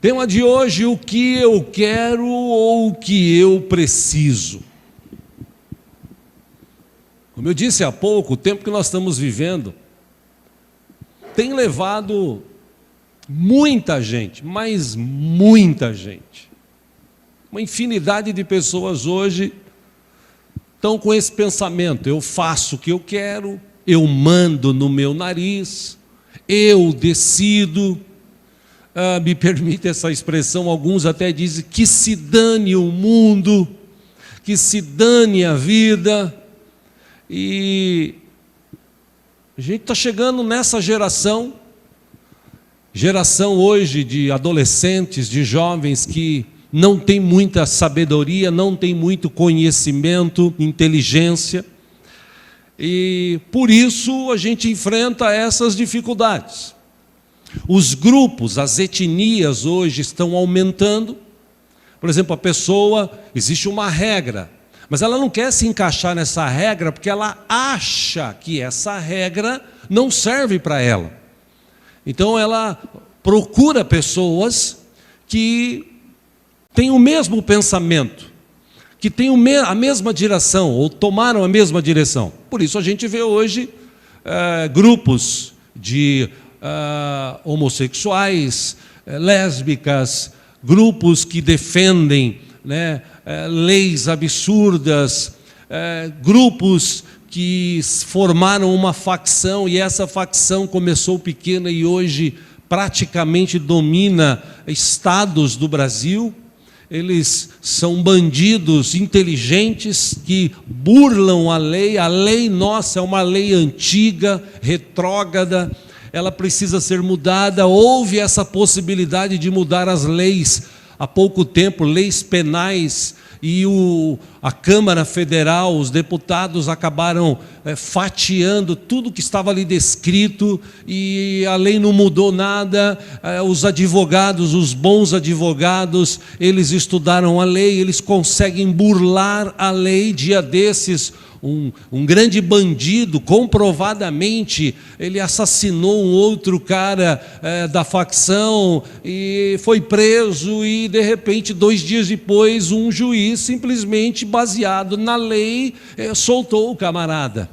Tema de hoje: o que eu quero ou o que eu preciso. Como eu disse há pouco, o tempo que nós estamos vivendo tem levado muita gente, mas muita gente. Uma infinidade de pessoas hoje estão com esse pensamento: eu faço o que eu quero, eu mando no meu nariz, eu decido. Me permite essa expressão, alguns até dizem que se dane o mundo, que se dane a vida. E a gente está chegando nessa geração hoje de adolescentes, de jovens que não tem muita sabedoria, não tem muito conhecimento, inteligência, e por isso a gente enfrenta essas dificuldades. Os grupos, as etnias hoje estão aumentando. Por exemplo, existe uma regra, mas ela não quer se encaixar nessa regra porque ela acha que essa regra não serve para ela. Então ela procura pessoas que têm o mesmo pensamento, que têm a mesma direção, ou tomaram a mesma direção. Por isso a gente vê hoje grupos de homossexuais, lésbicas, grupos que defendem leis absurdas, grupos que formaram uma facção, e essa facção começou pequena e hoje praticamente domina estados do Brasil. Eles são bandidos inteligentes que burlam a lei nossa é uma lei antiga, retrógrada, ela precisa ser mudada. Houve essa possibilidade de mudar as leis há pouco tempo, leis penais, e a Câmara Federal, os deputados acabaram fatiando tudo que estava ali descrito, e a lei não mudou nada. Os advogados, os bons advogados, eles estudaram a lei, eles conseguem burlar a lei. Dia desses, um grande bandido, comprovadamente, ele assassinou um outro cara da facção e foi preso, e de repente, 2 dias depois, um juiz, simplesmente baseado na lei, soltou o camarada.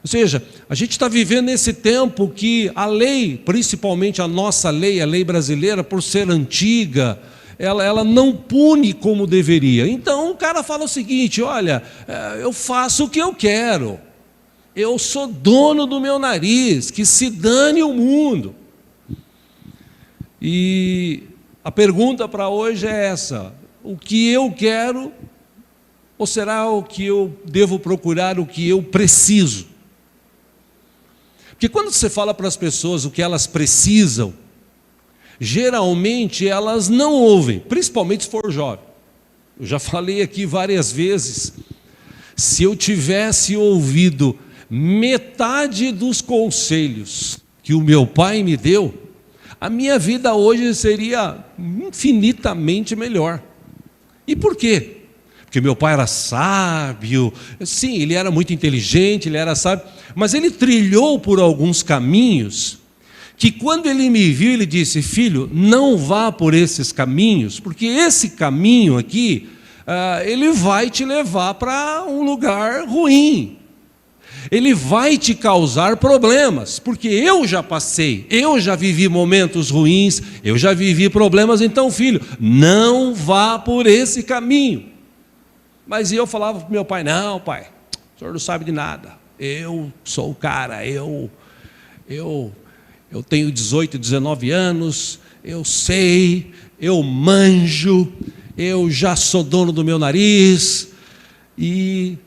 Ou seja, a gente está vivendo nesse tempo que a lei, principalmente a nossa lei, a lei brasileira, por ser antiga, ela não pune como deveria. Então o cara fala o seguinte: olha, eu faço o que eu quero, eu sou dono do meu nariz, que se dane o mundo. E a pergunta para hoje é essa: o que eu quero, ou será o que eu devo procurar, o que eu preciso? Porque quando você fala para as pessoas o que elas precisam, geralmente elas não ouvem, principalmente se for jovem. Eu já falei aqui várias vezes, se eu tivesse ouvido metade dos conselhos que o meu pai me deu, a minha vida hoje seria infinitamente melhor. E por quê? Porque meu pai era sábio, sim, ele era muito inteligente, ele era sábio, mas ele trilhou por alguns caminhos que, quando ele me viu, ele disse: filho, não vá por esses caminhos, porque esse caminho aqui, ele vai te levar para um lugar ruim, ele vai te causar problemas, porque eu já passei, eu já vivi momentos ruins, eu já vivi problemas. Então, filho, não vá por esse caminho. Mas eu falava para o meu pai: não, pai, o senhor não sabe de nada, eu sou o cara, eu tenho 18, 19 anos, eu sei, eu manjo, eu já sou dono do meu nariz. E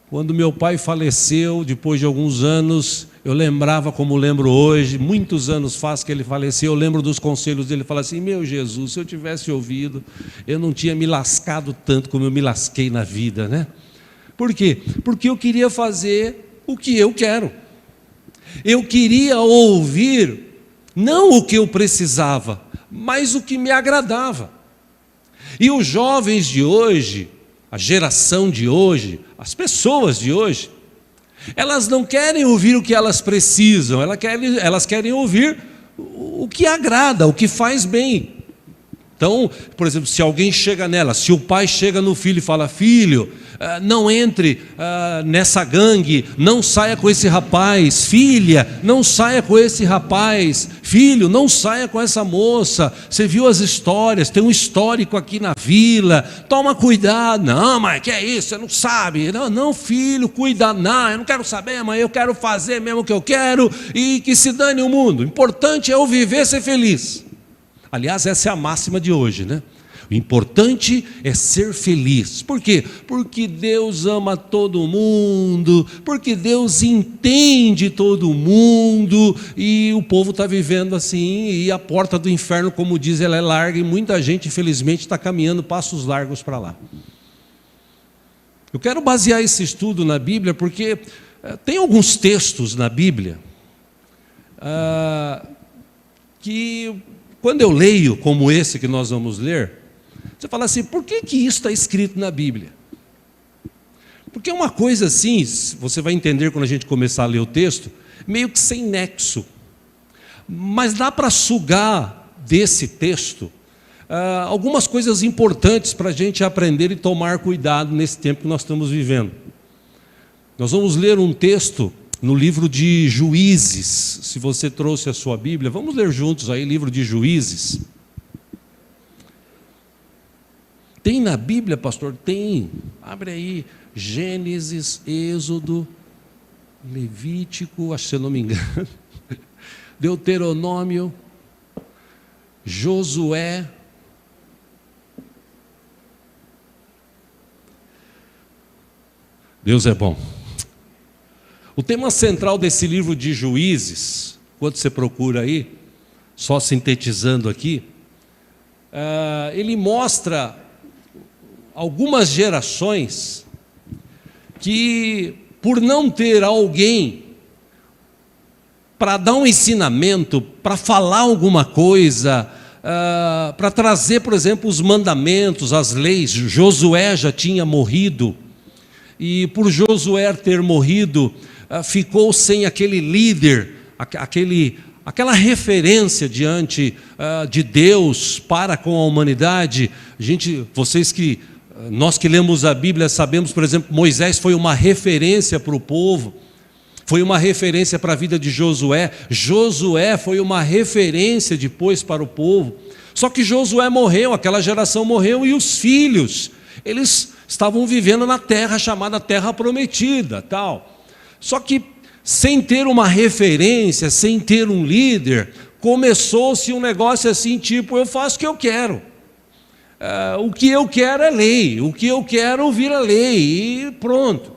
quando meu pai faleceu, depois de alguns anos, eu lembrava como lembro hoje, muitos anos faz que ele faleceu, eu lembro dos conselhos dele. Fala assim: meu Jesus, se eu tivesse ouvido, eu não tinha me lascado tanto como eu me lasquei na vida, né? Por quê? Porque eu queria fazer o que eu quero. Eu queria ouvir não o que eu precisava, mas o que me agradava. E os jovens de hoje, a geração de hoje, as pessoas de hoje, elas não querem ouvir o que elas precisam, elas querem ouvir o que agrada, o que faz bem. Então, por exemplo, se alguém chega nela, se o pai chega no filho e fala: filho, não entre nessa gangue, não saia com esse rapaz, filha, não saia com esse rapaz, filho, não saia com essa moça, você viu as histórias, tem um histórico aqui na vila, toma cuidado. Não, mãe, que é isso, você não sabe. Não, filho, cuida. Não, eu não quero saber, mãe, eu quero fazer mesmo o que eu quero e que se dane o mundo, o importante é eu viver, ser feliz. Aliás, essa é a máxima de hoje, né? O importante é ser feliz. Por quê? Porque Deus ama todo mundo, porque Deus entende todo mundo, e o povo está vivendo assim, e a porta do inferno, como diz, ela é larga, e muita gente, infelizmente, está caminhando passos largos para lá. Eu quero basear esse estudo na Bíblia, porque tem alguns textos na Bíblia que, quando eu leio, como esse que nós vamos ler, você fala assim: por que isso está escrito na Bíblia? Porque é uma coisa assim, você vai entender quando a gente começar a ler o texto, meio que sem nexo. Mas dá para sugar desse texto algumas coisas importantes para a gente aprender e tomar cuidado nesse tempo que nós estamos vivendo. Nós vamos ler um texto no livro de Juízes. Se você trouxe a sua Bíblia, vamos ler juntos aí, livro de Juízes. Tem na Bíblia, pastor? Tem. Abre aí, Gênesis, Êxodo, Levítico, acho que se eu não me engano, Deuteronômio, Josué. Deus é bom. O tema central desse livro de Juízes, quando você procura aí, só sintetizando aqui, ele mostra algumas gerações que, por não ter alguém para dar um ensinamento, para falar alguma coisa, para trazer, por exemplo, os mandamentos, as leis. Josué já tinha morrido, e por Josué ter morrido, ficou sem aquele líder, aquela referência diante de Deus para com a humanidade. Nós que lemos a Bíblia sabemos, por exemplo, Moisés foi uma referência para o povo, foi uma referência para a vida de Josué. Josué foi uma referência depois para o povo. Só que Josué morreu, aquela geração morreu, e os filhos, eles estavam vivendo na terra chamada Terra Prometida, tal. Só que, sem ter uma referência, sem ter um líder, começou-se um negócio assim, tipo: eu faço o que eu quero. O que eu quero é lei, o que eu quero vira lei, e pronto.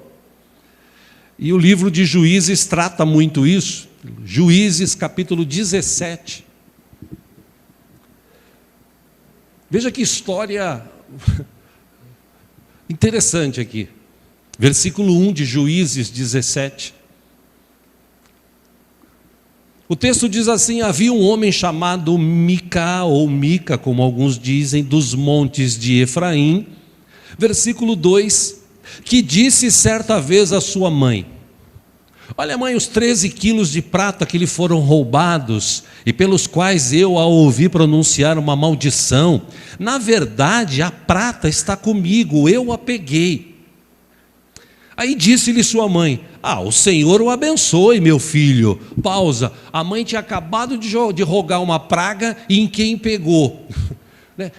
E o livro de Juízes trata muito isso. Juízes, capítulo 17. Veja que história interessante aqui. Versículo 1 de Juízes 17. O texto diz assim: havia um homem chamado Mica, ou Mica, como alguns dizem, dos montes de Efraim. Versículo 2, que disse certa vez à sua mãe: olha, mãe, os 13 quilos de prata que lhe foram roubados, e pelos quais eu a ouvi pronunciar uma maldição, na verdade a prata está comigo, eu a peguei. Aí disse-lhe sua mãe: o Senhor o abençoe, meu filho. Pausa. A mãe tinha acabado de rogar uma praga em quem pegou.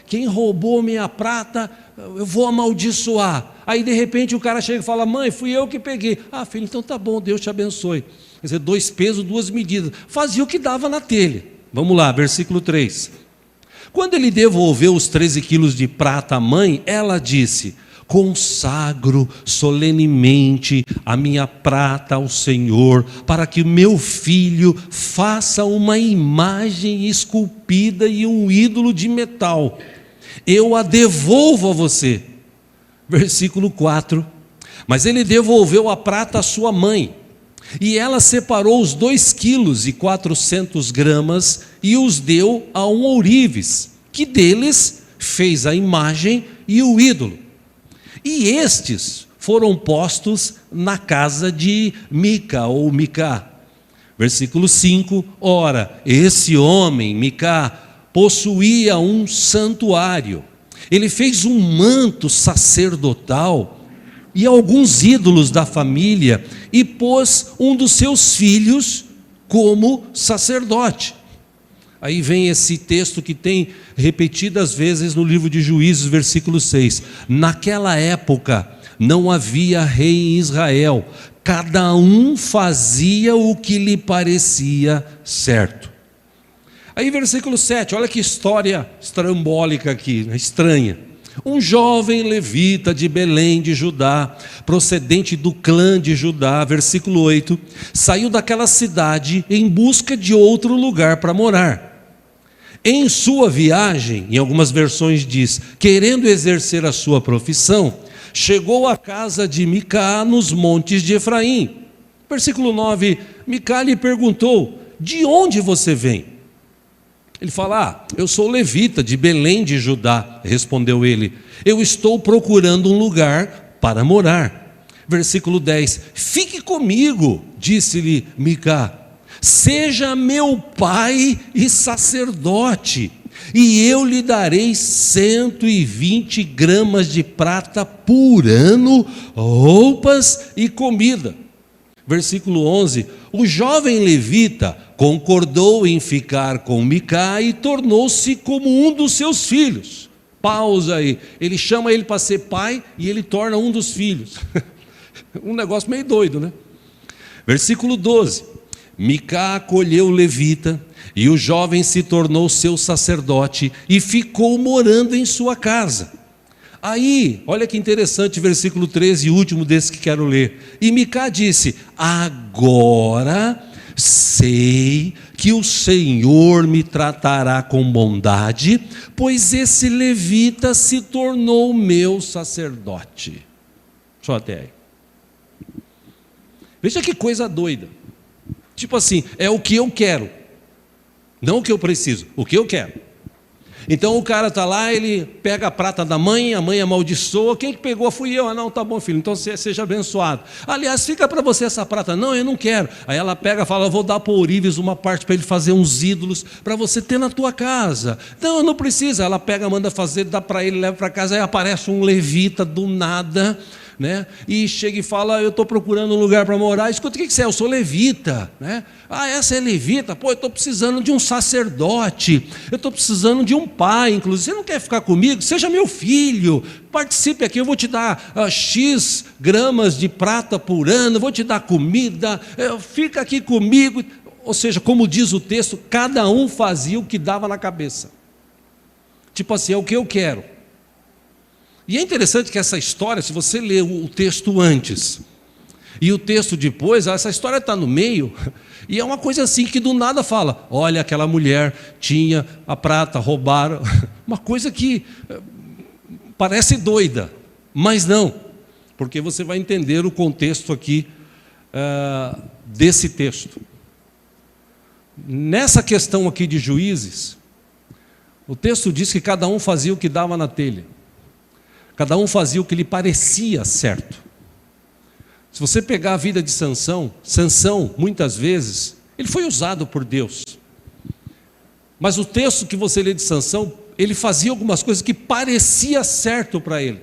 Quem roubou minha prata, eu vou amaldiçoar. Aí de repente o cara chega e fala: mãe, fui eu que peguei. Filho, então tá bom, Deus te abençoe. Quer dizer, 2 pesos, 2 medidas. Fazia o que dava na telha. Vamos lá, versículo 3. Quando ele devolveu os 13 quilos de prata à mãe, ela disse: consagro solenemente a minha prata ao Senhor, para que meu filho faça uma imagem esculpida e um ídolo de metal. Eu a devolvo a você. Versículo 4. Mas ele devolveu a prata à sua mãe, e ela separou os 2 quilos e 400 gramas e os deu a um ourives, que deles fez a imagem e o ídolo. E estes foram postos na casa de Mica, ou Micá. Versículo 5, ora, esse homem, Micá, possuía um santuário. Ele fez um manto sacerdotal e alguns ídolos da família e pôs um dos seus filhos como sacerdote. Aí vem esse texto que tem repetidas vezes no livro de Juízes, versículo 6. Naquela época não havia rei em Israel, cada um fazia o que lhe parecia certo. Aí versículo 7, olha que história estrambólica aqui, estranha. Um jovem levita de Belém de Judá, procedente do clã de Judá, versículo 8, saiu daquela cidade em busca de outro lugar para morar. Em sua viagem, em algumas versões diz, querendo exercer a sua profissão, chegou à casa de Micá nos montes de Efraim. Versículo 9, Micá lhe perguntou, de onde você vem? Ele fala, eu sou levita de Belém de Judá, respondeu ele, eu estou procurando um lugar para morar. Versículo 10, fique comigo, disse-lhe Micá, seja meu pai e sacerdote, e eu lhe darei 120 gramas de prata por ano, roupas e comida. Versículo 11, o jovem levita concordou em ficar com Micá e tornou-se como um dos seus filhos. Pausa aí, ele chama ele para ser pai e ele torna um dos filhos. Um negócio meio doido, né? Versículo 12, Micá acolheu o levita e o jovem se tornou seu sacerdote e ficou morando em sua casa. Aí, olha que interessante, versículo 13, último desse que quero ler. E Micá disse, agora sei que o Senhor me tratará com bondade, pois esse levita se tornou meu sacerdote. Só até aí. Veja que coisa doida. Tipo assim, é o que eu quero, não o que eu preciso, o que eu quero. Então o cara está lá, ele pega a prata da mãe, a mãe amaldiçoa, quem que pegou fui eu, não, tá bom filho, então seja abençoado. Aliás, fica para você essa prata, não, eu não quero. Aí ela pega e fala, eu vou dar para o Ourives uma parte para ele fazer uns ídolos, para você ter na tua casa. Não, não precisa, ela pega, manda fazer, dá para ele, leva para casa, aí aparece um levita do nada, né? E chega e fala, eu estou procurando um lugar para morar. Escuta, o que você é? Eu sou levita, né? Ah, essa é levita? Pô, eu estou precisando de um sacerdote, eu estou precisando de um pai, inclusive, você não quer ficar comigo? Seja meu filho, participe aqui, eu vou te dar X gramas de prata por ano, vou te dar comida, fica aqui comigo. Ou seja, como diz o texto, cada um fazia o que dava na cabeça. Tipo assim, é o que eu quero. E é interessante que essa história, se você ler o texto antes e o texto depois, essa história está no meio, e é uma coisa assim que do nada fala, olha, aquela mulher tinha a prata, roubaram, uma coisa que parece doida, mas não, porque você vai entender o contexto aqui desse texto. Nessa questão aqui de Juízes, o texto diz que cada um fazia o que dava na telha. Cada um fazia o que lhe parecia certo. Se você pegar a vida de Sansão, muitas vezes, ele foi usado por Deus. Mas o texto que você lê de Sansão, ele fazia algumas coisas que parecia certo para ele.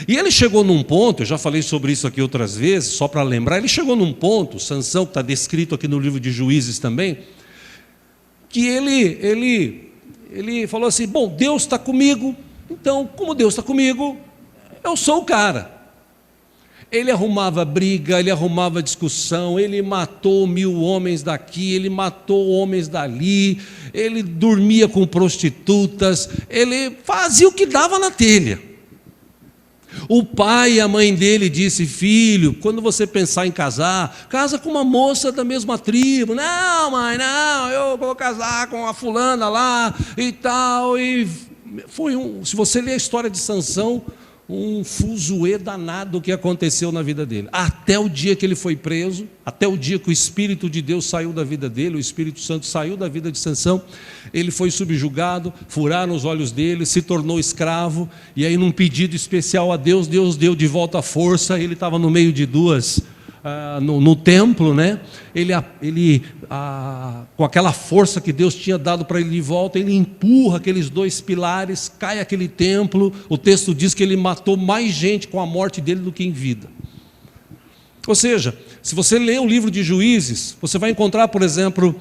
E ele chegou num ponto, eu já falei sobre isso aqui outras vezes, só para lembrar, ele chegou num ponto, Sansão, que está descrito aqui no livro de Juízes também, que ele falou assim, bom, Deus está comigo, então, como Deus está comigo, eu sou o cara. Ele arrumava briga, ele arrumava discussão, ele matou 1000 homens daqui, ele matou homens dali, ele dormia com prostitutas, ele fazia o que dava na telha. O pai e a mãe dele disse, filho, quando você pensar em casar, casa com uma moça da mesma tribo. Não, mãe, não, eu vou casar com a fulana lá e tal, e se você ler a história de Sansão, um fuzuê danado que aconteceu na vida dele, até o dia que ele foi preso, até o dia que o Espírito de Deus saiu da vida dele, o Espírito Santo saiu da vida de Sansão, ele foi subjugado, furaram os olhos dele, se tornou escravo, e aí num pedido especial a Deus, Deus deu de volta a força, ele estava no meio de duas no templo, né? Com aquela força que Deus tinha dado para ele de volta, ele empurra aqueles 2 pilares, cai aquele templo. O texto diz que ele matou mais gente com a morte dele do que em vida. Ou seja, se você ler o livro de Juízes, você vai encontrar, por exemplo,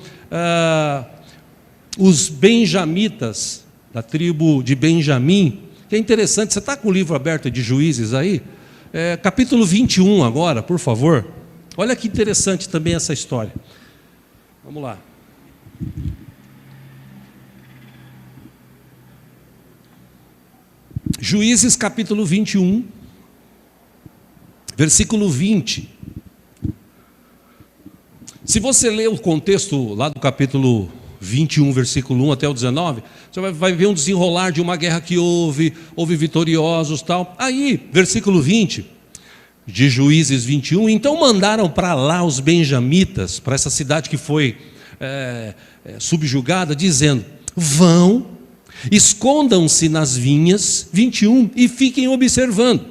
os benjamitas, da tribo de Benjamim, que é interessante. Você está com o livro aberto de Juízes aí? Capítulo 21 agora, por favor. Olha que interessante também essa história. Vamos lá. Juízes capítulo 21, versículo 20. Se você ler o contexto lá do capítulo 21, versículo 1 até o 19, você vai ver um desenrolar de uma guerra que houve vitoriosos, tal. Aí, versículo 20, de Juízes 21, então mandaram para lá os benjamitas, para essa cidade que foi subjugada, dizendo: vão, escondam-se nas vinhas, 21, e fiquem observando.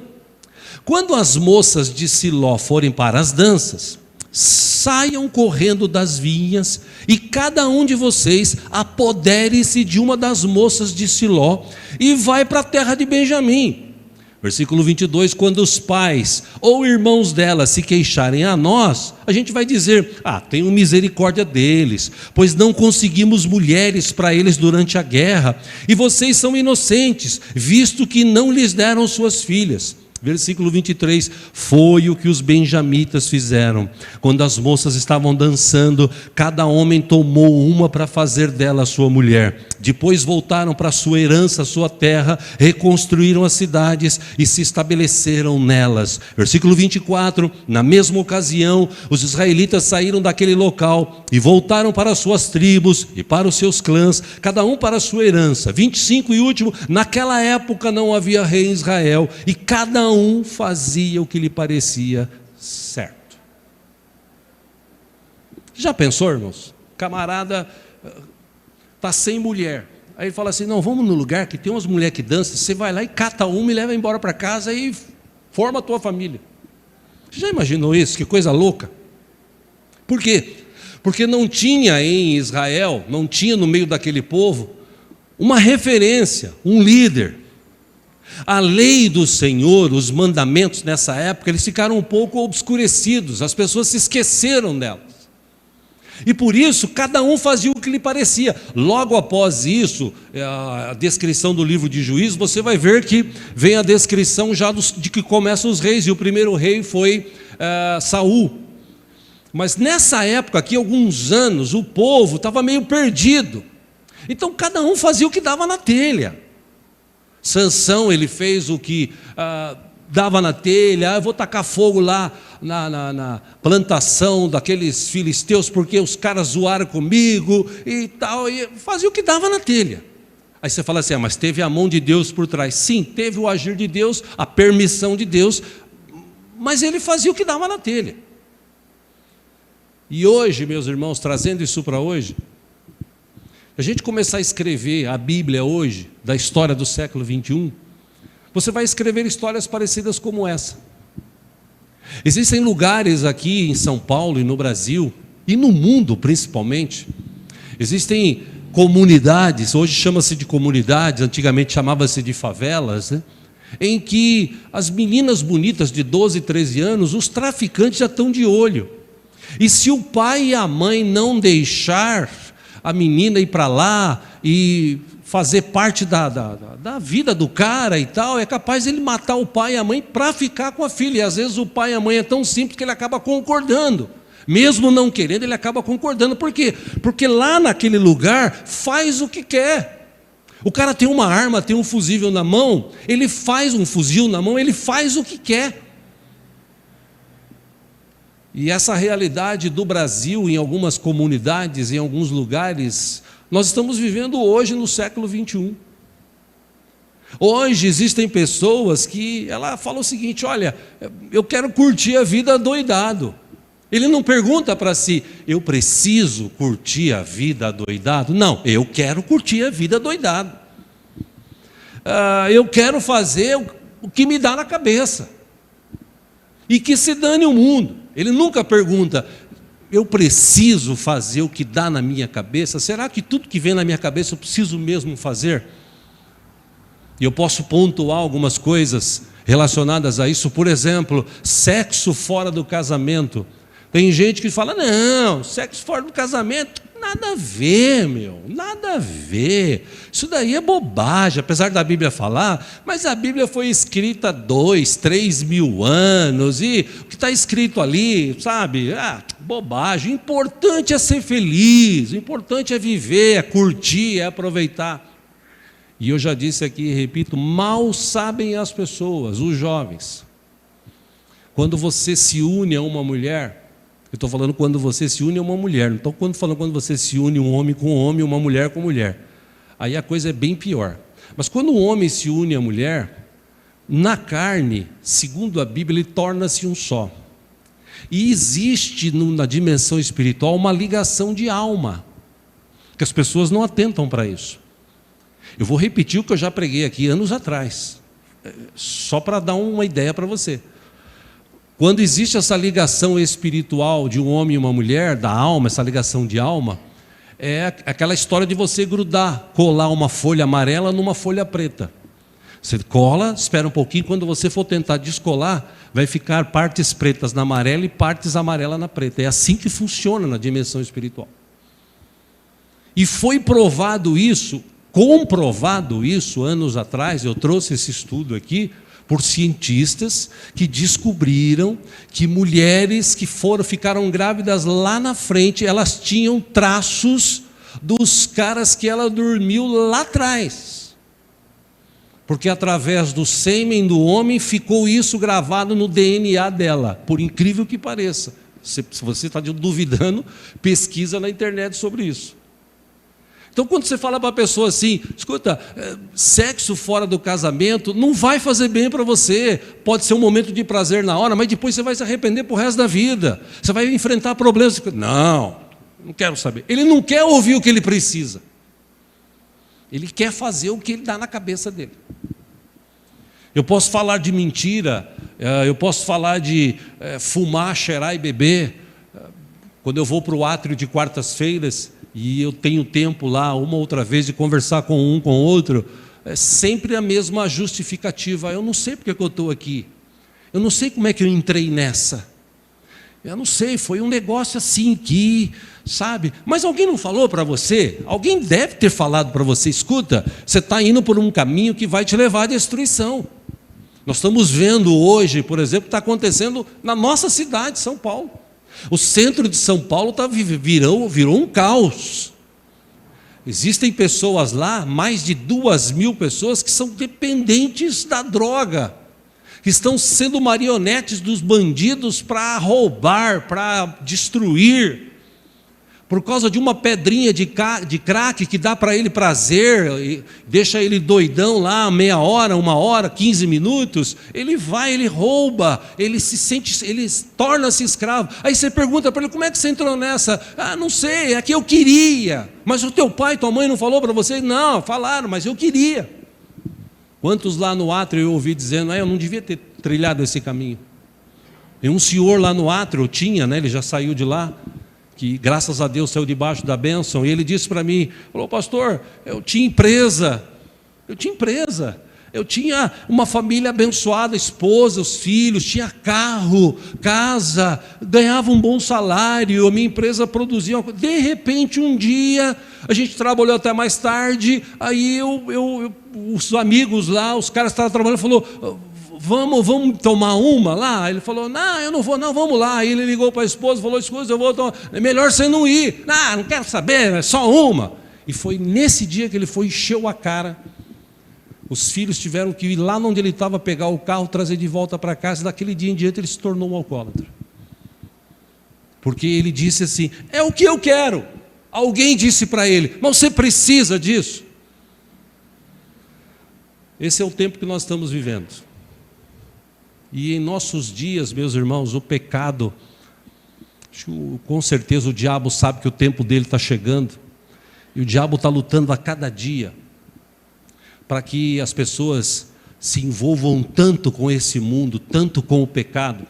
Quando as moças de Siló forem para as danças, saiam correndo das vinhas, e cada um de vocês apodere-se de uma das moças de Siló e vai para a terra de Benjamim. Versículo 22, quando os pais ou irmãos dela se queixarem a nós, a gente vai dizer: tenham misericórdia deles, pois não conseguimos mulheres para eles durante a guerra, e vocês são inocentes, visto que não lhes deram suas filhas. Versículo 23, foi o que os benjamitas fizeram. Quando as moças estavam dançando, cada homem tomou uma para fazer dela sua mulher. Depois voltaram para sua herança, sua terra, reconstruíram as cidades e se estabeleceram nelas. Versículo 24, na mesma ocasião, os israelitas saíram daquele local e voltaram para as suas tribos e para os seus clãs, cada um para a sua herança. 25 e último, naquela época não havia rei em Israel, e cada um fazia o que lhe parecia certo. Já pensou, irmãos? Camarada está sem mulher. Aí ele fala assim: não, vamos no lugar que tem umas mulheres que dançam. Você vai lá e cata uma e leva embora para casa e forma a tua família. Você já imaginou isso? Que coisa louca. Por quê? Porque não tinha em Israel, não tinha no meio daquele povo uma referência, um líder. A lei do Senhor, os mandamentos nessa época, eles ficaram um pouco obscurecidos, as pessoas se esqueceram delas. E por isso, cada um fazia o que lhe parecia. Logo após isso, a descrição do livro de Juízes, você vai ver que vem a descrição já de que começam os reis, e o primeiro rei foi Saul. Mas nessa época aqui, alguns anos, o povo estava meio perdido. Então cada um fazia o que dava na telha. Sansão, ele fez o que dava na telha. Eu vou tacar fogo lá na plantação daqueles filisteus, porque os caras zoaram comigo e tal, e fazia o que dava na telha. Aí você fala assim: mas teve a mão de Deus por trás. Sim, teve o agir de Deus, a permissão de Deus, mas ele fazia o que dava na telha. E hoje, meus irmãos, trazendo isso para hoje, a gente começar a escrever a Bíblia hoje, da história do século 21, você vai escrever histórias parecidas como essa. Existem lugares aqui em São Paulo e no Brasil, e no mundo principalmente, existem comunidades, hoje chama-se de comunidades, antigamente chamava-se de favelas, né? Em que as meninas bonitas de 12, 13 anos, os traficantes já estão de olho. E se o pai e a mãe não deixar a menina ir para lá e fazer parte da vida do cara e tal, é capaz ele matar o pai e a mãe para ficar com a filha. E às vezes o pai e a mãe é tão simples que ele acaba concordando. Mesmo não querendo, ele acaba concordando. Por quê? Porque lá naquele lugar faz o que quer. O cara tem uma arma, tem um fuzível na mão, ele faz um fuzil na mão, ele faz o que quer. E essa realidade do Brasil, em algumas comunidades, em alguns lugares, nós estamos vivendo hoje no século 21. Hoje existem pessoas que ela fala o seguinte: olha, eu quero curtir a vida doidado. Ele não pergunta para si: eu preciso curtir a vida doidado? Não, eu quero curtir a vida doidado. Eu quero fazer o que me dá na cabeça. E que se dane o mundo. Ele nunca pergunta, eu preciso fazer o que dá na minha cabeça? Será que tudo que vem na minha cabeça eu preciso mesmo fazer? E eu posso pontuar algumas coisas relacionadas a isso. Por exemplo, sexo fora do casamento. Tem gente que fala, não, sexo fora do casamento, nada a ver, meu, nada a ver. Isso daí é bobagem, apesar da Bíblia falar, mas a Bíblia foi escrita há 2, 3 mil anos, e o que está escrito ali, sabe, bobagem. O importante é ser feliz, o importante é viver, é curtir, é aproveitar. E eu já disse aqui e repito, mal sabem as pessoas, os jovens, quando você se une a uma mulher. Eu estou falando quando você se une a uma mulher, não estou falando quando você se une um homem com homem, uma mulher com mulher. Aí a coisa é bem pior. Mas quando o homem se une à mulher, na carne, segundo a Bíblia, ele torna-se um só. E existe na dimensão espiritual uma ligação de alma, que as pessoas não atentam para isso. Eu vou repetir o que eu já preguei aqui anos atrás, só para dar uma ideia para você. Quando existe essa ligação espiritual de um homem e uma mulher, da alma, essa ligação de alma, é aquela história de você grudar, colar uma folha amarela numa folha preta. Você cola, espera um pouquinho, quando você for tentar descolar, vai ficar partes pretas na amarela e partes amarelas na preta. É assim que funciona na dimensão espiritual. E foi provado isso, comprovado isso anos atrás, eu trouxe esse estudo aqui, por cientistas que descobriram que mulheres que ficaram grávidas lá na frente, elas tinham traços dos caras que ela dormiu lá atrás. Porque através do sêmen do homem ficou isso gravado no DNA dela, por incrível que pareça. Se você está duvidando, pesquisa na internet sobre isso. Então, quando você fala para a pessoa assim, escuta, sexo fora do casamento não vai fazer bem para você. Pode ser um momento de prazer na hora, mas depois você vai se arrepender para o resto da vida. Você vai enfrentar problemas. Não quero saber. Ele não quer ouvir o que ele precisa. Ele quer fazer o que ele dá na cabeça dele. Eu posso falar de mentira, eu posso falar de fumar, cheirar e beber. Quando eu vou para o átrio de quartas-feiras, e eu tenho tempo lá, uma outra vez, de conversar com um, com outro, é sempre a mesma justificativa. Eu não sei porque que eu estou aqui. Eu não sei como é que eu entrei nessa. Eu não sei, foi um negócio assim que, sabe? Mas alguém não falou para você? Alguém deve ter falado para você, escuta, você está indo por um caminho que vai te levar à destruição. Nós estamos vendo hoje, por exemplo, está acontecendo na nossa cidade, São Paulo. O centro de São Paulo virou um caos. Existem pessoas lá, mais de 2.000 pessoas, que são dependentes da droga, que estão sendo marionetes dos bandidos para roubar, para destruir, por causa de uma pedrinha de crack que dá para ele prazer, e deixa ele doidão lá, meia hora, 1 hora, 15 minutos, ele vai, ele rouba, ele torna-se escravo. Aí você pergunta para ele, como é que você entrou nessa? Não sei, é que eu queria. Mas o teu pai, tua mãe não falou para você? Não, falaram, mas eu queria. Quantos lá no átrio eu ouvi dizendo, eu não devia ter trilhado esse caminho. E um senhor lá no átrio, ele já saiu de lá, que graças a Deus saiu debaixo da bênção, e ele disse para mim, falou, pastor, eu tinha empresa, eu tinha uma família abençoada, esposa, os filhos, tinha carro, casa, ganhava um bom salário, a minha empresa produzia, de repente um dia, a gente trabalhou até mais tarde, aí os amigos lá, os caras estavam trabalhando, falou, vamos tomar uma lá? Ele falou, não, eu não vou, não, vamos lá. Aí ele ligou para a esposa, falou, esposa, eu vou tomar. É melhor você não ir. Não quero saber, é só uma. E foi nesse dia que ele foi, encheu a cara. Os filhos tiveram que ir lá onde ele estava, pegar o carro, trazer de volta para casa. Daquele dia em diante ele se tornou um alcoólatra. Porque ele disse assim, é o que eu quero. Alguém disse para ele, mas você precisa disso. Esse é o tempo que nós estamos vivendo. E em nossos dias, meus irmãos, o pecado, com certeza o diabo sabe que o tempo dele está chegando, e o diabo está lutando a cada dia, para que as pessoas se envolvam tanto com esse mundo, tanto com o pecado,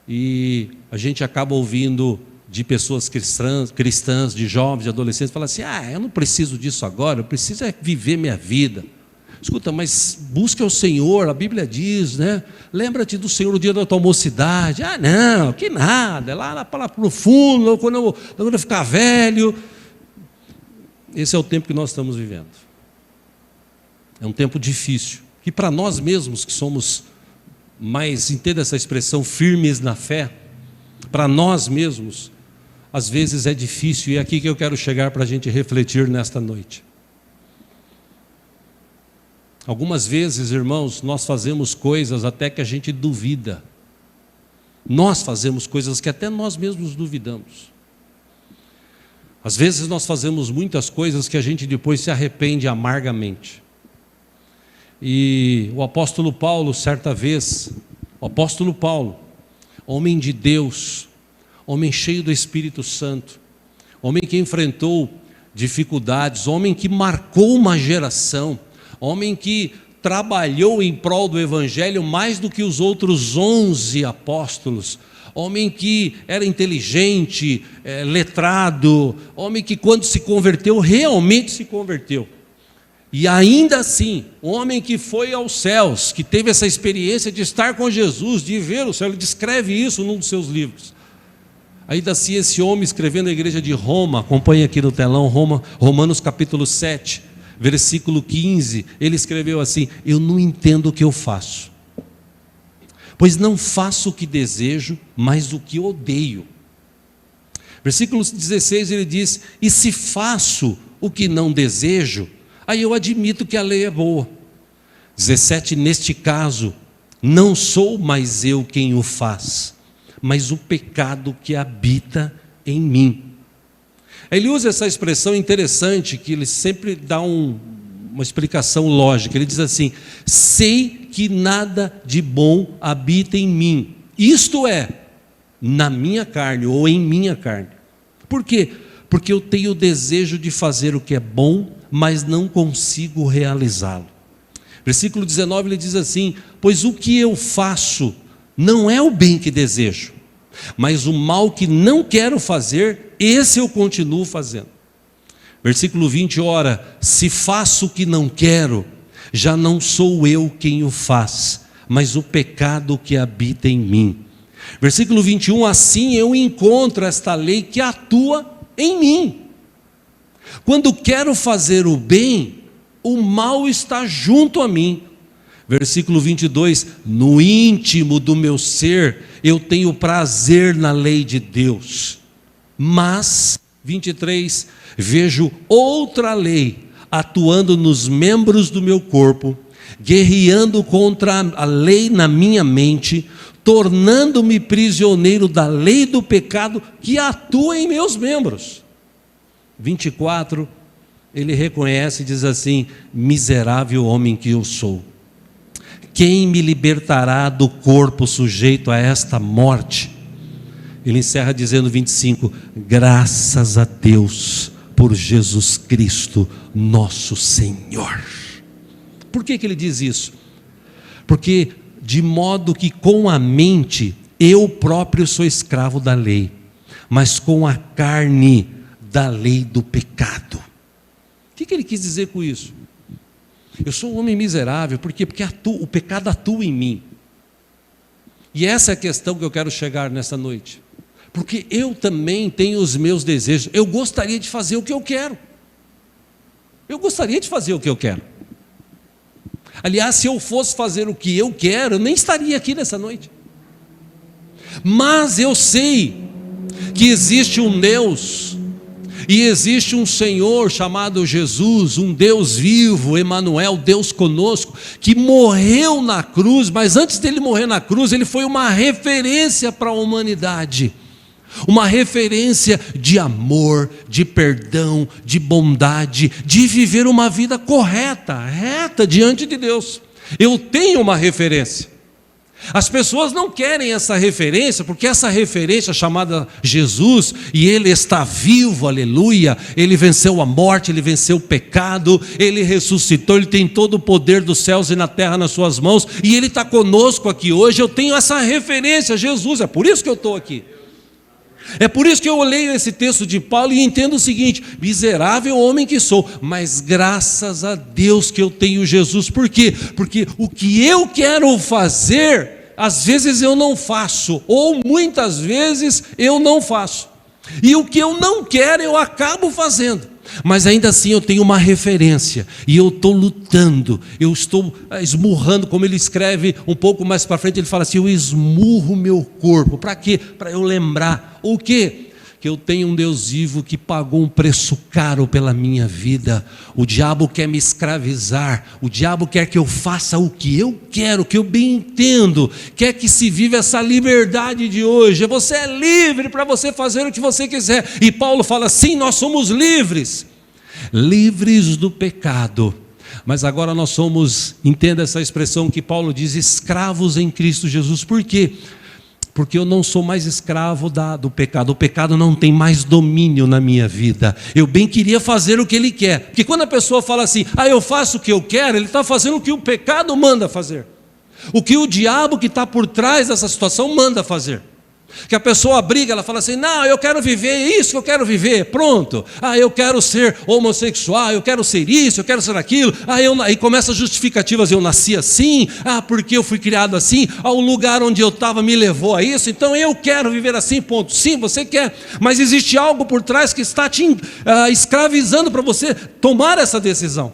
E a gente acaba ouvindo de pessoas cristãs, de jovens, de adolescentes, falar assim: eu não preciso disso agora, eu preciso é viver minha vida. Escuta, mas busca o Senhor, a Bíblia diz, né? Lembra-te do Senhor no dia da tua mocidade. Não, que nada, é lá para o fundo, quando eu ficar velho. Esse é o tempo que nós estamos vivendo. É um tempo difícil, que para nós mesmos, que somos mais, entenda essa expressão, firmes na fé, para nós mesmos, às vezes é difícil, e é aqui que eu quero chegar para a gente refletir nesta noite. Algumas vezes, irmãos, nós fazemos coisas até que a gente duvida. Nós fazemos coisas que até nós mesmos duvidamos. Às vezes nós fazemos muitas coisas que a gente depois se arrepende amargamente. E o apóstolo Paulo, certa vez, homem de Deus, homem cheio do Espírito Santo, homem que enfrentou dificuldades, homem que marcou uma geração, homem que trabalhou em prol do Evangelho mais do que os outros 11 apóstolos, homem que era inteligente, letrado, homem que quando se converteu, realmente se converteu. E ainda assim, homem que foi aos céus, que teve essa experiência de estar com Jesus, de ver o céu, ele descreve isso num dos seus livros. Ainda assim, esse homem escrevendo a igreja de Roma, acompanha aqui no telão, Romanos capítulo 7, versículo 15, ele escreveu assim: eu não entendo o que eu faço, pois não faço o que desejo, mas o que odeio. Versículo 16 ele diz: e se faço o que não desejo, aí eu admito que a lei é boa. 17, neste caso, não sou mais eu quem o faz, mas o pecado que habita em mim. Ele usa essa expressão interessante, que ele sempre dá uma explicação lógica. Ele diz assim: sei que nada de bom habita em mim, isto é, na minha carne ou em minha carne. Por quê? Porque eu tenho o desejo de fazer o que é bom, mas não consigo realizá-lo. Versículo 19 ele diz assim: pois o que eu faço não é o bem que desejo, mas o mal que não quero fazer, esse eu continuo fazendo. Versículo 20, ora, se faço o que não quero, já não sou eu quem o faz, mas o pecado que habita em mim. Versículo 21, assim eu encontro esta lei que atua em mim. Quando quero fazer o bem, o mal está junto a mim. Versículo 22, no íntimo do meu ser, eu tenho prazer na lei de Deus. Mas, 23, vejo outra lei atuando nos membros do meu corpo, guerreando contra a lei na minha mente, tornando-me prisioneiro da lei do pecado que atua em meus membros. 24, ele reconhece e diz assim: miserável homem que eu sou, quem me libertará do corpo sujeito a esta morte? Ele encerra dizendo 25, graças a Deus por Jesus Cristo nosso Senhor. Por que ele diz isso? Porque de modo que com a mente eu próprio sou escravo da lei, mas com a carne da lei do pecado. O que ele quis dizer com isso? Eu sou um homem miserável, por quê? Porque o pecado atua em mim. E essa é a questão que eu quero chegar nessa noite. Porque eu também tenho os meus desejos. Eu gostaria de fazer o que eu quero. Eu gostaria de fazer o que eu quero. Aliás, se eu fosse fazer o que eu quero, eu nem estaria aqui nessa noite. Mas eu sei que existe um Deus, e existe um Senhor chamado Jesus, um Deus vivo, Emanuel, Deus conosco, que morreu na cruz, mas antes dele morrer na cruz, ele foi uma referência para a humanidade. Uma referência de amor, de perdão, de bondade, de viver uma vida correta, reta diante de Deus. Eu tenho uma referência. As pessoas não querem essa referência, porque essa referência chamada Jesus, e Ele está vivo, aleluia, Ele venceu a morte, Ele venceu o pecado, Ele ressuscitou, Ele tem todo o poder dos céus e na terra nas suas mãos, e Ele está conosco aqui hoje. Eu tenho essa referência, Jesus, é por isso que eu estou aqui. É por isso que eu leio esse texto de Paulo e entendo o seguinte: miserável homem que sou, mas graças a Deus que eu tenho Jesus. Por quê? Porque o que eu quero fazer, às vezes eu não faço, ou muitas vezes eu não faço, e o que eu não quero eu acabo fazendo. Mas ainda assim eu tenho uma referência, e eu estou lutando, eu estou esmurrando, como ele escreve um pouco mais para frente, ele fala assim: eu esmurro meu corpo. Para quê? Para eu lembrar o quê? Que eu tenho um Deus vivo que pagou um preço caro pela minha vida. O diabo quer me escravizar, o diabo quer que eu faça o que eu quero, o que eu bem entendo, quer que se viva essa liberdade de hoje. Você é livre para você fazer o que você quiser, e Paulo fala assim: nós somos livres do pecado, mas agora nós somos, entenda essa expressão que Paulo diz, escravos em Cristo Jesus. Por quê? Porque eu não sou mais escravo do pecado. O pecado não tem mais domínio na minha vida. Eu bem queria fazer o que ele quer. Porque quando a pessoa fala assim: eu faço o que eu quero, ele está fazendo o que o pecado manda fazer. O que o diabo que está por trás dessa situação manda fazer. Que a pessoa briga, ela fala assim: não, eu quero viver isso que eu quero viver, pronto. Eu quero ser homossexual, eu quero ser isso, eu quero ser aquilo. Aí começa as justificativas: eu nasci assim, porque eu fui criado assim, o lugar onde eu estava me levou a isso, então eu quero viver assim, ponto. Sim, você quer, mas existe algo por trás que está te escravizando para você tomar essa decisão.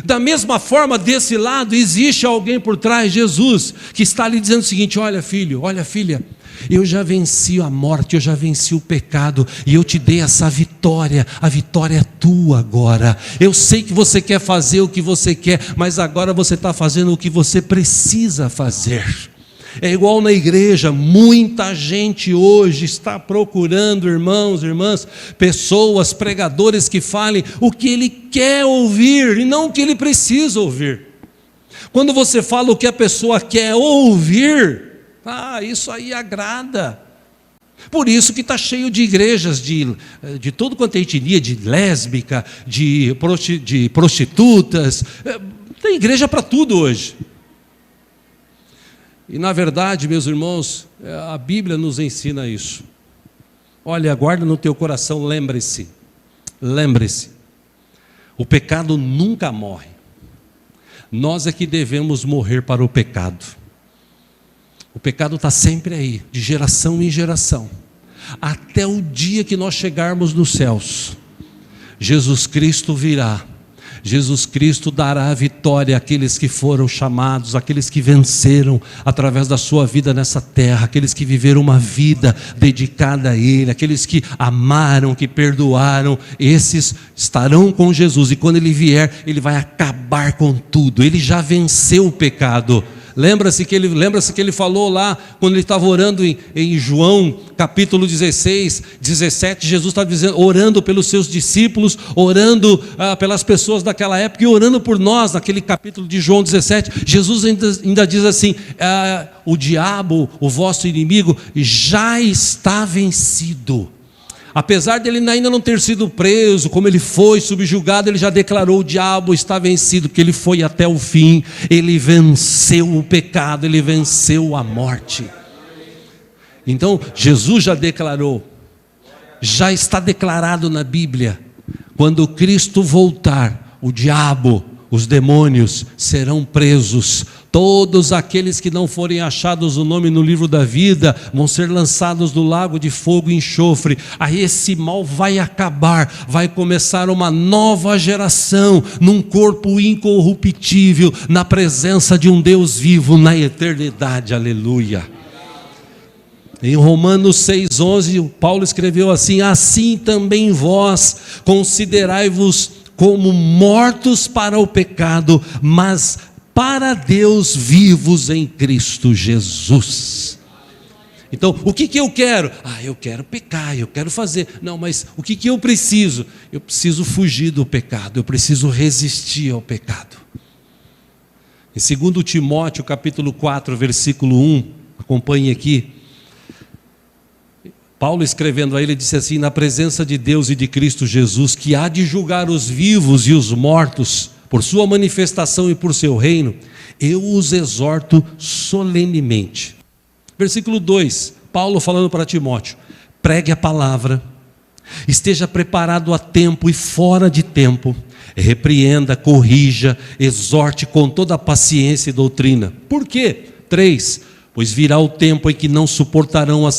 Da mesma forma, desse lado, existe alguém por trás, Jesus, que está lhe dizendo o seguinte: olha filho, olha filha, eu já venci a morte, eu já venci o pecado, e eu te dei essa vitória, a vitória é tua agora. Eu sei que você quer fazer o que você quer, mas agora você está fazendo o que você precisa fazer. É igual na igreja, muita gente hoje está procurando, irmãos, irmãs, pessoas, pregadores que falem o que ele quer ouvir e não o que ele precisa ouvir. Quando você fala o que a pessoa quer ouvir, isso aí agrada. Por isso que está cheio de igrejas de todo quanto é etnia, de lésbica, de prostitutas. Tem igreja para tudo hoje. E na verdade, meus irmãos, a Bíblia nos ensina isso. Olha, guarda no teu coração, lembre-se, o pecado nunca morre. Nós é que devemos morrer para o pecado. O pecado está sempre aí, de geração em geração, até o dia que nós chegarmos nos céus. Jesus Cristo virá. Jesus Cristo dará a vitória àqueles que foram chamados, àqueles que venceram através da sua vida nessa terra, aqueles que viveram uma vida dedicada a Ele, aqueles que amaram, que perdoaram, esses estarão com Jesus, e quando Ele vier, Ele vai acabar com tudo. Ele já venceu o pecado. Lembra-se que ele falou lá, quando ele estava orando em João, capítulo 16, 17, Jesus estava dizendo, orando pelos seus discípulos, orando pelas pessoas daquela época, e orando por nós, naquele capítulo de João 17, Jesus ainda diz assim, o diabo, o vosso inimigo, já está vencido. Apesar dele ainda não ter sido preso, como ele foi subjugado, ele já declarou: o diabo está vencido, porque ele foi até o fim, ele venceu o pecado, ele venceu a morte. Então Jesus já declarou, já está declarado na Bíblia: quando Cristo voltar, o diabo, os demônios serão presos. Todos aqueles que não forem achados o nome no livro da vida vão ser lançados no lago de fogo e enxofre. Aí esse mal vai acabar, vai começar uma nova geração, num corpo incorruptível, na presença de um Deus vivo na eternidade, aleluia. Em Romanos 6,11, Paulo escreveu assim: assim também vós considerai-vos como mortos para o pecado, mas para Deus vivos em Cristo Jesus. Então, o que eu quero? Eu quero pecar, eu quero fazer. Não, mas o que eu preciso? Eu preciso fugir do pecado, eu preciso resistir ao pecado. Em 2 Timóteo, capítulo 4, versículo 1, acompanhe aqui. Paulo escrevendo a ele, disse assim: na presença de Deus e de Cristo Jesus, que há de julgar os vivos e os mortos, por sua manifestação e por seu reino, eu os exorto solenemente. Versículo 2, Paulo falando para Timóteo: pregue a palavra, esteja preparado a tempo e fora de tempo, repreenda, corrija, exorte com toda a paciência e doutrina. Por quê? 3, pois virá o tempo em que não suportarão a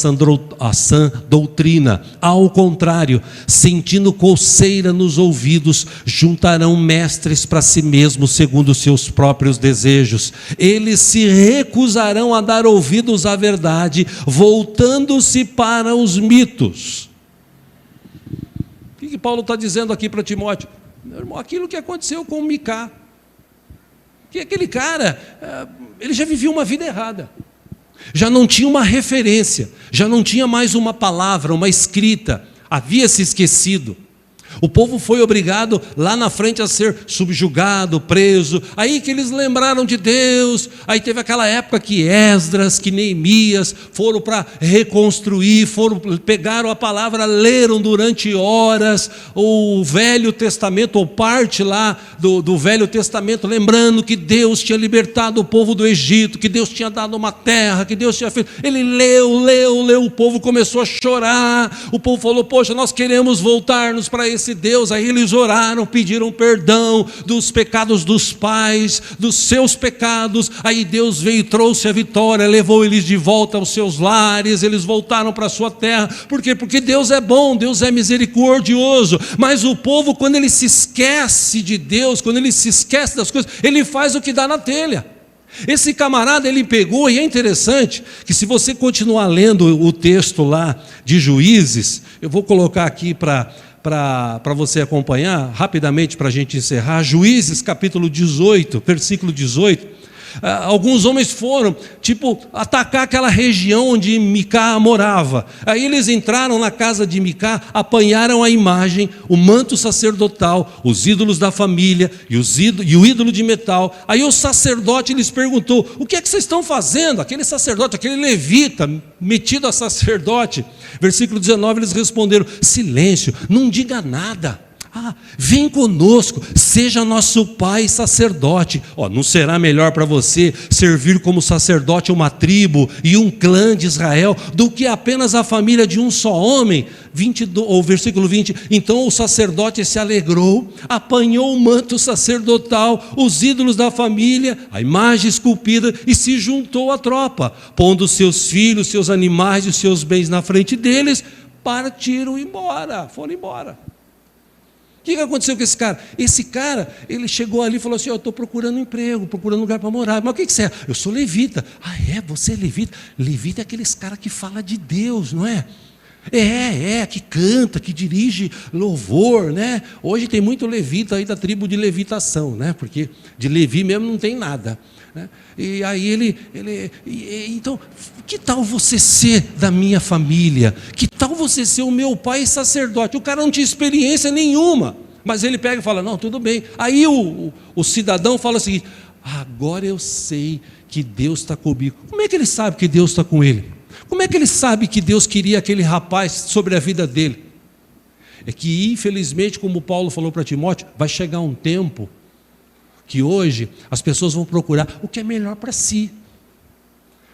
sã doutrina. Ao contrário, sentindo coceira nos ouvidos, juntarão mestres para si mesmos, segundo os seus próprios desejos. Eles se recusarão a dar ouvidos à verdade, voltando-se para os mitos. O que Paulo está dizendo aqui para Timóteo? Meu irmão, aquilo que aconteceu com Micá, que aquele cara, ele já vivia uma vida errada. Já não tinha uma referência, já não tinha mais uma palavra, uma escrita, havia se esquecido. O povo foi obrigado lá na frente a ser subjugado, preso, aí que eles lembraram de Deus. Aí teve aquela época que Esdras, que Neemias foram para reconstruir, pegaram a palavra, leram durante horas o Velho Testamento, ou parte lá do Velho Testamento, lembrando que Deus tinha libertado o povo do Egito, que Deus tinha dado uma terra, que Deus tinha feito. Ele leu, o povo começou a chorar, o povo falou: poxa, nós queremos voltar-nos para esse Deus. Aí eles oraram, pediram perdão dos pecados dos pais, dos seus pecados. Aí Deus veio e trouxe a vitória, levou eles de volta aos seus lares, eles voltaram para a sua terra. Por quê? Porque Deus é bom, Deus é misericordioso. Mas o povo, quando ele se esquece de Deus, quando ele se esquece das coisas, ele faz o que dá na telha. Esse camarada, ele pegou, e é interessante que, se você continuar lendo o texto lá de Juízes, eu vou colocar aqui para você acompanhar, rapidamente, para a gente encerrar. Juízes capítulo 18, versículo 18. Alguns homens foram, atacar aquela região onde Micá morava. Aí eles entraram na casa de Micá, apanharam a imagem, o manto sacerdotal, os ídolos da família e o ídolo de metal. Aí o sacerdote lhes perguntou: o que é que vocês estão fazendo? Aquele sacerdote, aquele levita, metido a sacerdote. Versículo 19, eles responderam: silêncio, não diga nada. Vem conosco, seja nosso pai sacerdote. Não será melhor para você servir como sacerdote uma tribo e um clã de Israel do que apenas a família de um só homem? Versículo 20, então o sacerdote se alegrou, apanhou o manto sacerdotal, os ídolos da família, a imagem esculpida, e se juntou à tropa, pondo seus filhos, seus animais e os seus bens na frente deles, partiram embora, foram embora. O que aconteceu com esse cara? Esse cara, ele chegou ali e falou assim: eu estou procurando emprego, procurando lugar para morar. Mas o que você é? Eu sou levita. Você é levita? Levita é aqueles caras que falam de Deus, não é? Que canta, que dirige louvor, né? Hoje tem muito levita aí da tribo de levitação, né? Porque de Levi mesmo não tem nada, né? E aí então, que tal você ser da minha família? Que tal você ser o meu pai sacerdote? O cara não tinha experiência nenhuma, mas ele pega e fala: não, tudo bem. Aí o cidadão fala o seguinte: agora eu sei que Deus está comigo. Como é que ele sabe que Deus está com ele? Como é que ele sabe que Deus queria aquele rapaz sobre a vida dele? É que, infelizmente, como Paulo falou para Timóteo, vai chegar um tempo que hoje as pessoas vão procurar o que é melhor para si.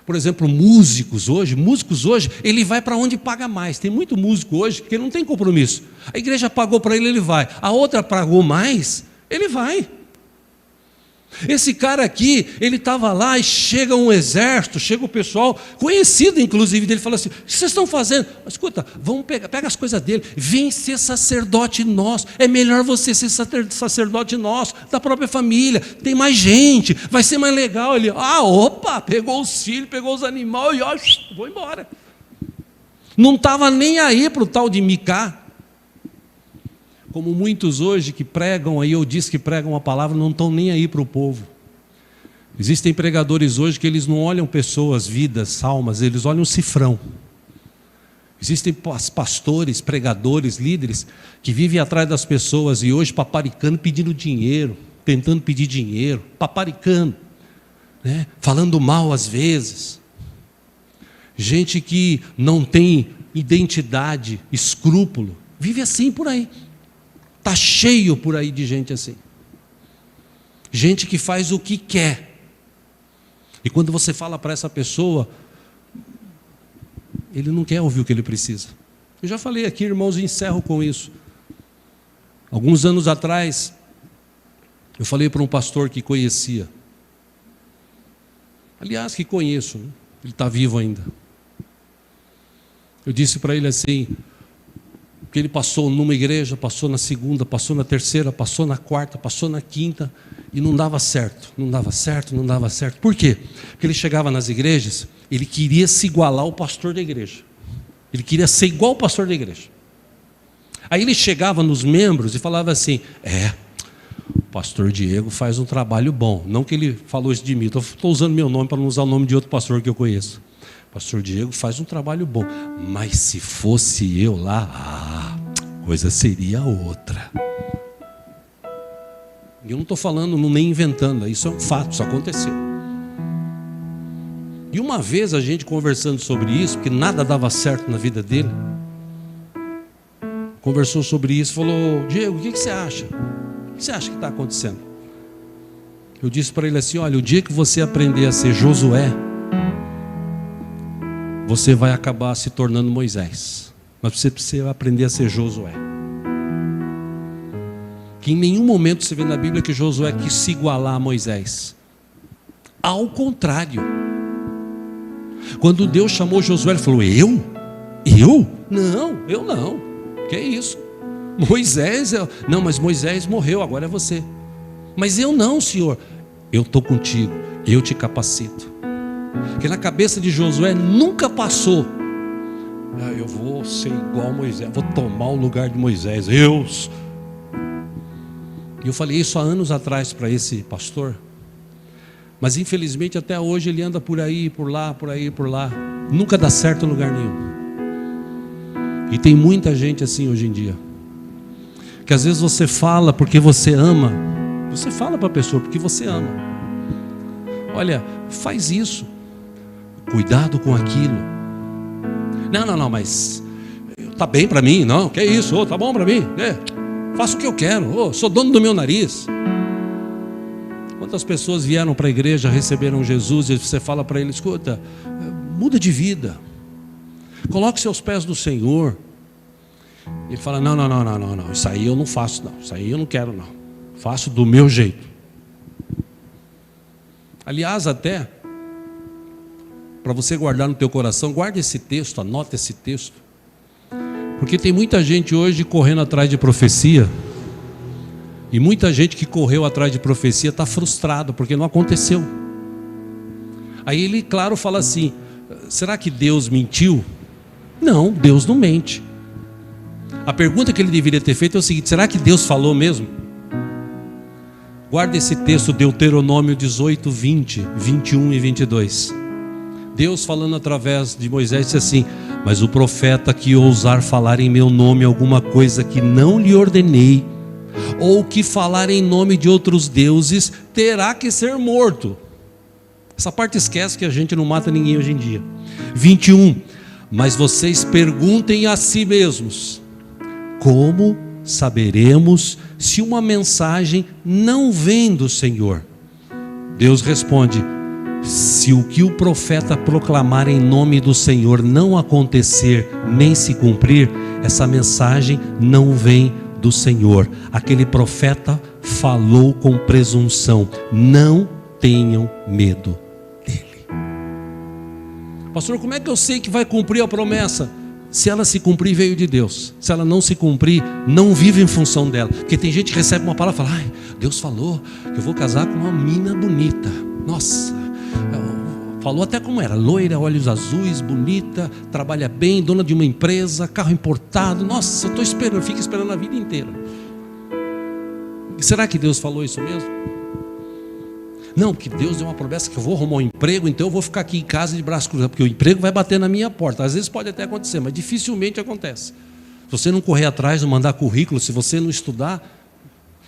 Por exemplo, músicos hoje, ele vai para onde paga mais. Tem muito músico hoje que não tem compromisso. A igreja pagou para ele, ele vai. A outra pagou mais, ele vai. Esse cara aqui, ele estava lá e chega um exército, chega o pessoal, conhecido inclusive dele, fala assim: o que vocês estão fazendo? Escuta, vamos pega as coisas dele, vem ser sacerdote nosso. É melhor você ser sacerdote nosso, da própria família, tem mais gente, vai ser mais legal. Ele, pegou os filhos, pegou os animais e vou embora. Não estava nem aí para o tal de Micá. Como muitos hoje que pregam, aí eu disse que pregam a palavra, não estão nem aí para o povo. Existem pregadores hoje que eles não olham pessoas, vidas, almas, eles olham um cifrão. Existem pastores, pregadores, líderes que vivem atrás das pessoas e hoje paparicando, pedindo dinheiro, tentando pedir dinheiro, paparicando. né? Falando mal às vezes. Gente que não tem identidade, escrúpulo, vive assim por aí. Está cheio por aí de gente assim. Gente que faz o que quer. E quando você fala para essa pessoa, ele não quer ouvir o que ele precisa. Eu já falei aqui, irmãos, e encerro com isso. Alguns anos atrás, eu falei para um pastor que conhecia. Aliás, que conheço, né? Ele está vivo ainda. Eu disse para ele assim, que ele passou numa igreja, passou na segunda, passou na terceira, passou na quarta, passou na quinta, e não dava certo, não dava certo, não dava certo. Por quê? Porque ele chegava nas igrejas, ele queria se igualar ao pastor da igreja. Ele queria ser igual ao pastor da igreja. Aí ele chegava nos membros e falava assim, o pastor Diego faz um trabalho bom. Não que ele falou isso de mim, estou usando meu nome para não usar o nome de outro pastor que eu conheço. Pastor Diego faz um trabalho bom, mas se fosse eu lá, coisa seria outra. E eu não estou falando, nem inventando, isso é um fato, isso aconteceu. E uma vez a gente conversando sobre isso, porque nada dava certo na vida dele, conversou sobre isso, falou, Diego, o que você acha? O que você acha que está acontecendo? Eu disse para ele assim, olha, o dia que você aprender a ser Josué, você vai acabar se tornando Moisés. Mas você precisa aprender a ser Josué. Que em nenhum momento você vê na Bíblia que Josué quis se igualar a Moisés. Ao contrário. Quando Deus chamou Josué, ele falou, eu? Eu? Não, eu não. Que é isso? Moisés, não, mas Moisés morreu, agora é você. Mas eu não, Senhor. Eu estou contigo, eu te capacito. Porque na cabeça de Josué nunca passou, eu vou ser igual a Moisés, vou tomar o lugar de Moisés. E eu falei isso há anos atrás para esse pastor. Mas infelizmente até hoje ele anda por aí, por lá, por aí, por lá. Nunca dá certo em lugar nenhum. E tem muita gente assim hoje em dia. Que às vezes você fala porque você ama. Você fala para a pessoa porque você ama. Olha, faz isso. Cuidado com aquilo. Não, mas tá bem para mim, não, que é isso, tá bom para mim, faço o que eu quero, sou dono do meu nariz. Quantas pessoas vieram para a igreja, receberam Jesus, e você fala para ele, escuta, muda de vida, coloque seus pés no Senhor. Ele fala, não, isso aí eu não faço não, isso aí eu não quero não, faço do meu jeito. Aliás, até para você guardar no teu coração, guarde esse texto, anota esse texto. Porque tem muita gente hoje correndo atrás de profecia. E muita gente que correu atrás de profecia está frustrado, porque não aconteceu. Aí ele, claro, fala assim, será que Deus mentiu? Não, Deus não mente. A pergunta que ele deveria ter feito é o seguinte, será que Deus falou mesmo? Guarda esse texto, Deuteronômio 18, 20, 21 e 22. Deus falando através de Moisés disse assim, mas o profeta que ousar falar em meu nome alguma coisa que não lhe ordenei, ou que falar em nome de outros deuses, terá que ser morto. Essa parte esquece, que a gente não mata ninguém hoje em dia. 21, mas vocês perguntem a si mesmos, como saberemos se uma mensagem não vem do Senhor? Deus responde, se o que o profeta proclamar em nome do Senhor não acontecer nem se cumprir, essa mensagem não vem do Senhor. Aquele profeta falou com presunção. Não tenham medo dele. Pastor, como é que eu sei que vai cumprir a promessa? Se ela se cumprir, veio de Deus. Se ela não se cumprir, não vive em função dela. Porque tem gente que recebe uma palavra e fala, Deus falou que eu vou casar com uma mina bonita. Nossa, falou até como era, loira, olhos azuis, bonita, trabalha bem, dona de uma empresa, carro importado. Nossa, eu estou esperando, fico esperando a vida inteira. Será que Deus falou isso mesmo? Não, porque Deus deu uma promessa que eu vou arrumar um emprego, então eu vou ficar aqui em casa de braço cruzado, porque o emprego vai bater na minha porta. Às vezes pode até acontecer, mas dificilmente acontece. Se você não correr atrás, não mandar currículo, se você não estudar,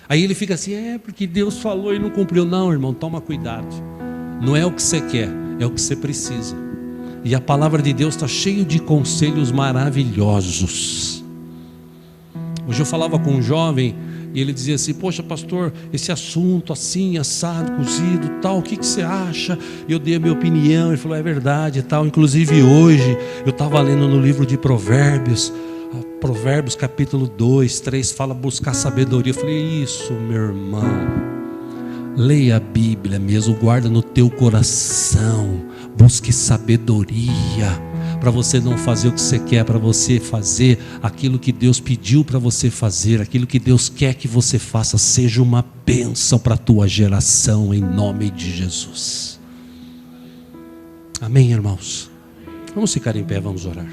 aí ele fica assim, porque Deus falou e não cumpriu. Não, irmão, toma cuidado. Não é o que você quer, é o que você precisa. E a palavra de Deus está cheia de conselhos maravilhosos. Hoje eu falava com um jovem e ele dizia assim: poxa pastor, esse assunto assim, assado, cozido, tal, o que você acha? E eu dei a minha opinião, ele falou: é verdade e tal. Inclusive hoje eu estava lendo no livro de Provérbios, Provérbios capítulo 2, 3, fala buscar sabedoria. Eu falei: isso, meu irmão, leia a Bíblia mesmo, guarda no teu coração, busque sabedoria, para você não fazer o que você quer, para você fazer aquilo que Deus pediu para você fazer, aquilo que Deus quer que você faça, seja uma bênção para a tua geração, em nome de Jesus. Amém, irmãos? Vamos ficar em pé, vamos orar.